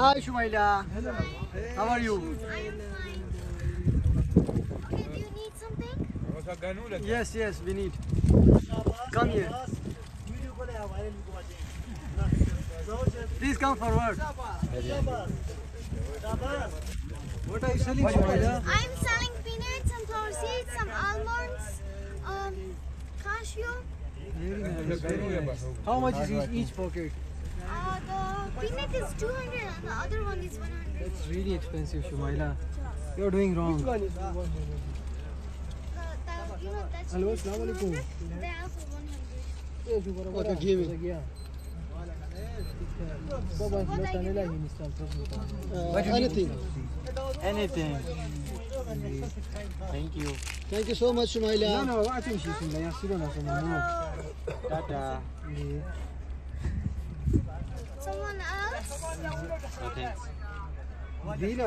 hi Shumaila. Hello. How are you? I am fine. Okay, do you need something? Yes, yes, we need. Come here. Please come forward. What are you selling, Shumaila? I'm selling peanuts, sunflower seeds, some almonds, cashew. Very nice, very nice. How much is each pocket? The peanut is 200 and the other one is 100. That's really expensive, Shumaila. You're doing wrong. That's Hello, assalamu alaikum. they are for 100. Okay, give it. Anything. Anything. Thank you. Thank you so much, Shumaila. No, I think she's in there. She don't have some more. Tata. Someone else? Okay. Dila,